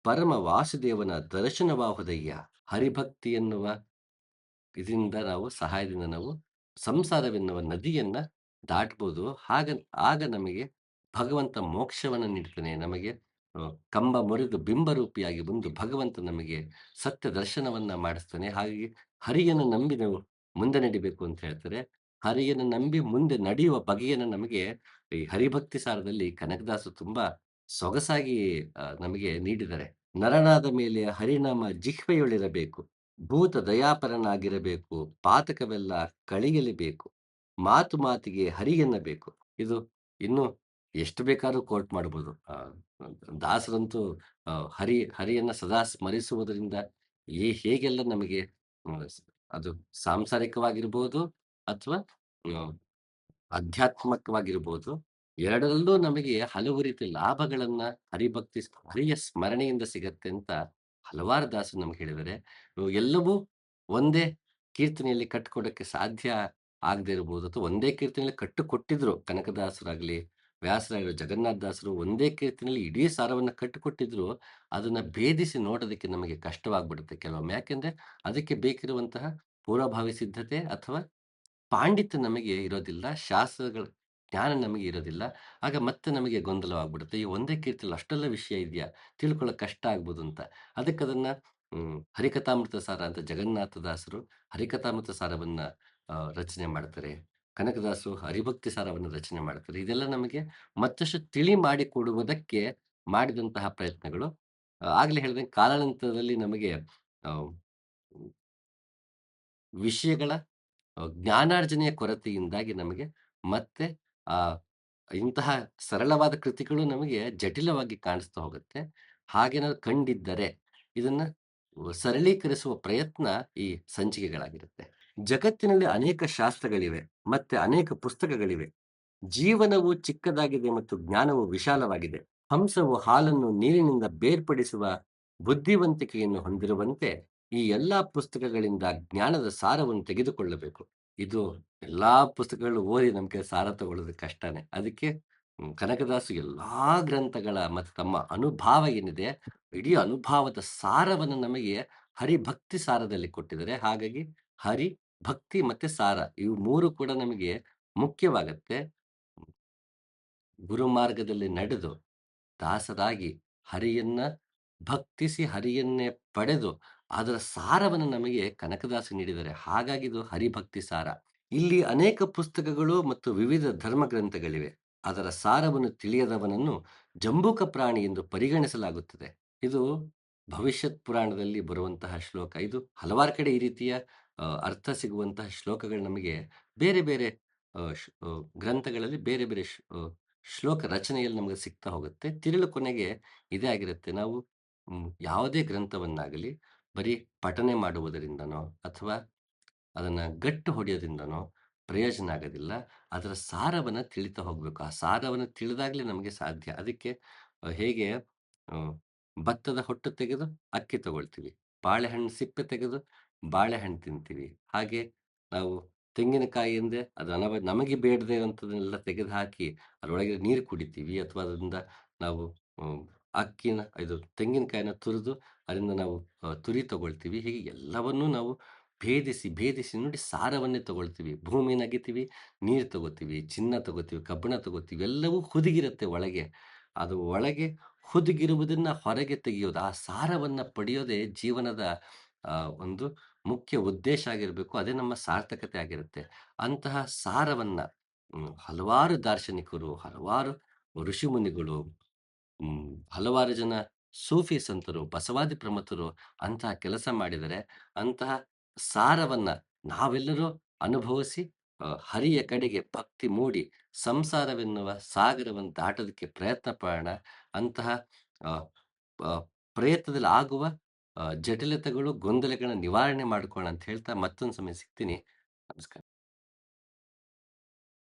ಪರಮ ವಾಸುದೇವನ ದರ್ಶನವಾಹುದಯ್ಯ. ಹರಿಭಕ್ತಿ ಎನ್ನುವ ಸಹಾಯದಿಂದ ನಾವು ಸಂಸಾರವೆನ್ನುವ ನದಿಯನ್ನ ದಾಟ್ಬೋದು. ಆಗ ನಮಗೆ ಭಗವಂತ ಮೋಕ್ಷವನ್ನ ನೀಡ್ತಾನೆ. ನಮಗೆ ಕಂಬ ಮುರಿದು ಬಿಂಬರೂಪಿಯಾಗಿ ಬಂದು ಭಗವಂತ ನಮಗೆ ಸತ್ಯ ದರ್ಶನವನ್ನ ಮಾಡಿಸ್ತಾನೆ. ಹಾಗಾಗಿ ಹರಿಯನ್ನು ನಂಬಿ ನಾವು ಮುಂದೆ ನಡಿಬೇಕು ಅಂತ ಹೇಳ್ತಾರೆ. ಹರಿಯನ್ನು ನಂಬಿ ಮುಂದೆ ನಡೆಯುವ ಬಗೆಯನ್ನು ನಮಗೆ ಈ ಹರಿಭಕ್ತಿ ಸಾರದಲ್ಲಿ ಕನಕದಾಸರು ತುಂಬಾ ಸೊಗಸಾಗಿ ನಮಗೆ ನೀಡಿದ್ದಾರೆ. ನರನಾದ ಮೇಲೆ ಹರಿನಾಮ ಜಿಹ್ವೆಯೊಳಿರಬೇಕು, ಭೂತ ದಯಾಪರನಾಗಿರಬೇಕು, ಪಾತಕವೆಲ್ಲ ಕಳೆಯಲೇಬೇಕು, ಮಾತು ಮಾತಿಗೆ ಹರಿ ಎನ್ನಬೇಕು. ಇದು ಇನ್ನು ಎಷ್ಟು ಬೇಕಾದ್ರೂ ಕೋಟ್ ಮಾಡ್ಬೋದು. ದಾಸರಂತೂ ಹರಿಯನ್ನ ಸದಾ ಸ್ಮರಿಸುವುದರಿಂದ ಹೇಗೆಲ್ಲ ನಮಗೆ ಅದು ಸಾಂಸಾರಿಕವಾಗಿರ್ಬೋದು ಅಥವಾ ಅ ಆಧ್ಯಾತ್ಮಕವಾಗಿರ್ಬೋದು, ಎರಡರಲ್ಲೂ ನಮಗೆ ಹಲವು ರೀತಿ ಲಾಭಗಳನ್ನ ಹರಿಯ ಸ್ಮರಣೆಯಿಂದ ಸಿಗತ್ತೆ ಅಂತ ಹಲವಾರು ದಾಸರು ನಮ್ಗೆ ಹೇಳಿದ್ದಾರೆ. ಎಲ್ಲವೂ ಒಂದೇ ಕೀರ್ತನೆಯಲ್ಲಿ ಕಟ್ಟಿಕೊಡಕ್ಕೆ ಸಾಧ್ಯ ಆಗದೆ ಇರಬಹುದು ಅಥವಾ ಒಂದೇ ಕೀರ್ತನೆಯಲ್ಲಿ ಕಟ್ಟಿಕೊಟ್ಟಿದ್ರು ಕನಕದಾಸರಾಗ್ಲಿ, ವ್ಯಾಸರಾಗಲಿ, ಜಗನ್ನಾಥ ದಾಸರು ಒಂದೇ ಕೀರ್ತನೆಯಲ್ಲಿ ಇಡೀ ಸಾರವನ್ನ ಕಟ್ಟಿಕೊಟ್ಟಿದ್ರು, ಅದನ್ನ ಭೇದಿಸಿ ನೋಡೋದಕ್ಕೆ ನಮಗೆ ಕಷ್ಟವಾಗ್ಬಿಡುತ್ತೆ ಕೆಲವೊಮ್ಮೆ. ಯಾಕೆಂದ್ರೆ ಅದಕ್ಕೆ ಬೇಕಿರುವಂತಹ ಪೂರ್ವಭಾವಿ ಸಿದ್ಧತೆ ಅಥವಾ ಪಾಂಡಿತ್ಯ ನಮಗೆ ಇರೋದಿಲ್ಲ. ಶಾಸ್ತ್ರಗಳ ಜ್ಞಾನ ನಮಗೆ ಇರೋದಿಲ್ಲ. ಆಗ ಮತ್ತೆ ನಮಗೆ ಗೊಂದಲವಾಗ್ಬಿಡುತ್ತೆ. ಈ ಒಂದೇ ಕೀರ್ತಿಯಲ್ಲಿ ಅಷ್ಟೆಲ್ಲ ವಿಷಯ ಇದೆಯಾ? ತಿಳ್ಕೊಳ್ಳೋಕೆ ಕಷ್ಟ ಆಗ್ಬೋದು ಅಂತ. ಅದಕ್ಕದನ್ನ ಹರಿಕಥಾಮೃತ ಸಾರ ಅಂತ ಜಗನ್ನಾಥದಾಸರು ಹರಿಕಥಾಮೃತ ಸಾರವನ್ನ ರಚನೆ ಮಾಡ್ತಾರೆ. ಕನಕದಾಸರು ಹರಿಭಕ್ತಿ ಸಾರವನ್ನು ರಚನೆ ಮಾಡ್ತಾರೆ. ಇದೆಲ್ಲ ನಮಗೆ ಮತ್ತಷ್ಟು ತಿಳಿ ಮಾಡಿಕೊಡುವುದಕ್ಕೆ ಮಾಡಿದಂತಹ ಪ್ರಯತ್ನಗಳು. ಆಗ್ಲೇ ಹೇಳ್ದಂಗೆ ಕಾಲಾನಂತರದಲ್ಲಿ ನಮಗೆ ಅ ವಿಷಯಗಳ ಜ್ಞಾನಾರ್ಜನೆಯ ಕೊರತೆಯಿಂದಾಗಿ ನಮಗೆ ಮತ್ತೆ ಆ ಇಂತಹ ಸರಳವಾದ ಕೃತಿಗಳು ನಮಗೆ ಜಟಿಲವಾಗಿ ಕಾಣಿಸ್ತಾ ಹೋಗುತ್ತೆ. ಹಾಗೇನಾದ್ರು ಕಂಡಿದ್ದರೆ ಇದನ್ನ ಸರಳೀಕರಿಸುವ ಪ್ರಯತ್ನ ಈ ಸಂಚಿಕೆಗಳಾಗಿರುತ್ತೆ. ಜಗತ್ತಿನಲ್ಲಿ ಅನೇಕ ಶಾಸ್ತ್ರಗಳಿವೆ, ಮತ್ತೆ ಅನೇಕ ಪುಸ್ತಕಗಳಿವೆ. ಜೀವನವು ಚಿಕ್ಕದಾಗಿದೆ ಮತ್ತು ಜ್ಞಾನವು ವಿಶಾಲವಾಗಿದೆ. ಹಂಸವು ಹಾಲನ್ನು ನೀರಿನಿಂದ ಬೇರ್ಪಡಿಸುವ ಬುದ್ಧಿವಂತಿಕೆಯನ್ನು ಹೊಂದಿರುವಂತೆ ಈ ಎಲ್ಲಾ ಪುಸ್ತಕಗಳಿಂದ ಜ್ಞಾನದ ಸಾರವನ್ನು ತೆಗೆದುಕೊಳ್ಳಬೇಕು. ಇದು ಎಲ್ಲಾ ಪುಸ್ತಕಗಳು ಓದಿ ನಮ್ಗೆ ಸಾರ ತಗೊಳ್ಳೋದು ಕಷ್ಟನೇ. ಅದಕ್ಕೆ ಕನಕದಾಸು ಎಲ್ಲಾ ಗ್ರಂಥಗಳ ಮತ್ತು ತಮ್ಮ ಅನುಭಾವ ಏನಿದೆ, ಇಡೀ ಅನುಭಾವದ ಸಾರವನ್ನು ನಮಗೆ ಹರಿಭಕ್ತಿ ಸಾರದಲ್ಲಿ ಕೊಟ್ಟಿದ್ದಾರೆ. ಹಾಗಾಗಿ ಹರಿ, ಭಕ್ತಿ ಮತ್ತೆ ಸಾರ ಇವು 3 ಕೂಡ ನಮಗೆ ಮುಖ್ಯವಾಗತ್ತೆ. ಗುರುಮಾರ್ಗದಲ್ಲಿ ನಡೆದು ದಾಸರಾಗಿ ಹರಿಯನ್ನ ಭಕ್ತಿಸಿ ಹರಿಯನ್ನೇ ಪಡೆದು ಅದರ ಸಾರವನ್ನು ನಮಗೆ ಕನಕದಾಸ ನೀಡಿದ್ದಾರೆ. ಹಾಗಾಗಿ ಇದು ಹರಿಭಕ್ತಿ ಸಾರ. ಇಲ್ಲಿ ಅನೇಕ ಪುಸ್ತಕಗಳು ಮತ್ತು ವಿವಿಧ ಧರ್ಮ ಗ್ರಂಥಗಳಿವೆ. ಅದರ ಸಾರವನ್ನು ತಿಳಿಯದವನನ್ನು ಜಂಬೂಕ ಪ್ರಾಣಿ ಎಂದು ಪರಿಗಣಿಸಲಾಗುತ್ತದೆ. ಇದು ಭವಿಷ್ಯತ್ ಪುರಾಣದಲ್ಲಿ ಬರುವಂತಹ ಶ್ಲೋಕ. ಇದು ಹಲವಾರು ಕಡೆ ಈ ರೀತಿಯ ಅರ್ಥ ಸಿಗುವಂತಹ ಶ್ಲೋಕಗಳು ನಮಗೆ ಬೇರೆ ಬೇರೆ ಗ್ರಂಥಗಳಲ್ಲಿ ಬೇರೆ ಬೇರೆ ಶ್ಲೋಕ ರಚನೆಯಲ್ಲಿ ನಮಗೆ ಸಿಗ್ತಾ ಹೋಗುತ್ತೆ. ತಿರುಳು ಕೊನೆಗೆ ಇದೇ ಆಗಿರುತ್ತೆ. ನಾವು ಯಾವುದೇ ಗ್ರಂಥವನ್ನಾಗಲಿ ಬರೀ ಪಠನೆ ಮಾಡುವುದರಿಂದನೋ ಅಥವಾ ಅದನ್ನ ಗಟ್ಟು ಹೊಡೆಯೋದ್ರಿಂದನೋ ಪ್ರಯೋಜನ ಆಗೋದಿಲ್ಲ. ಅದರ ಸಾರವನ್ನ ತಿಳಿತಾ ಹೋಗ್ಬೇಕು. ಆ ಸಾರವನ್ನ ತಿಳಿದಾಗ್ಲೇ ನಮಗೆ ಸಾಧ್ಯ. ಅದಕ್ಕೆ ಹೇಗೆ ಅ ಭತ್ತದ ಹೊಟ್ಟು ತೆಗೆದು ಅಕ್ಕಿ ತಗೊಳ್ತೀವಿ. ಬಾಳೆಹಣ್ಣು ಸಿಪ್ಪೆ ತೆಗೆದು ಬಾಳೆಹಣ್ಣು ತಿಂತೀವಿ. ಹಾಗೆ ನಾವು ತೆಂಗಿನಕಾಯಿಯಿಂದ ಅದು ನಮಗೆ ಬೇಡದೇ ಇರುವಂಥದ್ದನ್ನೆಲ್ಲ ತೆಗೆದುಹಾಕಿ ಅದರೊಳಗೆ ನೀರು ಕುಡಿತೀವಿ ಅಥವಾ ಅದರಿಂದ ನಾವು ಹ್ಮ್, ಅಕ್ಕಿನ ಇದು ತೆಂಗಿನಕಾಯಿನ ತುರಿದು ಅದರಿಂದ ನಾವು ತುರಿ ತಗೊಳ್ತೀವಿ. ಹೀಗೆ ಎಲ್ಲವನ್ನೂ ನಾವು ಭೇದಿಸಿ ನೋಡಿ ಸಾರವನ್ನೇ ತಗೊಳ್ತೀವಿ. ಭೂಮಿನ ಅಗಿತೀವಿ, ನೀರು ತಗೋತೀವಿ, ಚಿನ್ನ ತಗೋತೀವಿ, ಕಬ್ಬಿಣ ತಗೋತೀವಿ. ಎಲ್ಲವೂ ಹುದುಗಿರುತ್ತೆ ಒಳಗೆ. ಅದು ಒಳಗೆ ಹುದುಗಿರುವುದನ್ನ ಹೊರಗೆ ತೆಗೆಯೋದು, ಆ ಸಾರವನ್ನ ಪಡೆಯೋದೇ ಜೀವನದ ಒಂದು ಮುಖ್ಯ ಉದ್ದೇಶ ಆಗಿರಬೇಕು. ಅದೇ ನಮ್ಮ ಸಾರ್ಥಕತೆ ಆಗಿರುತ್ತೆ. ಅಂತಹ ಸಾರವನ್ನ ಹಲವಾರು ದಾರ್ಶನಿಕರು, ಹಲವಾರು ಋಷಿಮುನಿಗಳು, ಹಲವಾರು ಜನ ಸೂಫಿ ಸಂತರು, ಬಸವಾದಿ ಪ್ರಮಥರು ಅಂತಹ ಕೆಲಸ ಮಾಡಿದರೆ, ಅಂತಹ ಸಾರವನ್ನ ನಾವೆಲ್ಲರೂ ಅನುಭವಿಸಿ ಹರಿಯ ಕಡೆಗೆ ಭಕ್ತಿ ಮೂಡಿ ಸಂಸಾರವೆನ್ನುವ ಸಾಗರವನ್ನು ದಾಟೋದಕ್ಕೆ ಪ್ರಯತ್ನ ಪಡೋಣ. ಅಂತಹ ಅ, ಅ, ಪ್ರಯತ್ನದಲ್ಲಿ ಆಗುವ ಜಟಿಲತೆಗಳು, ಗೊಂದಲಗಳನ್ನ ನಿವಾರಣೆ ಮಾಡ್ಕೊಳ್ಳೋಣ ಅಂತ ಹೇಳ್ತಾ ಮತ್ತೊಂದು ಸಮಯ ಸಿಗ್ತೀನಿ. ನಮಸ್ಕಾರ.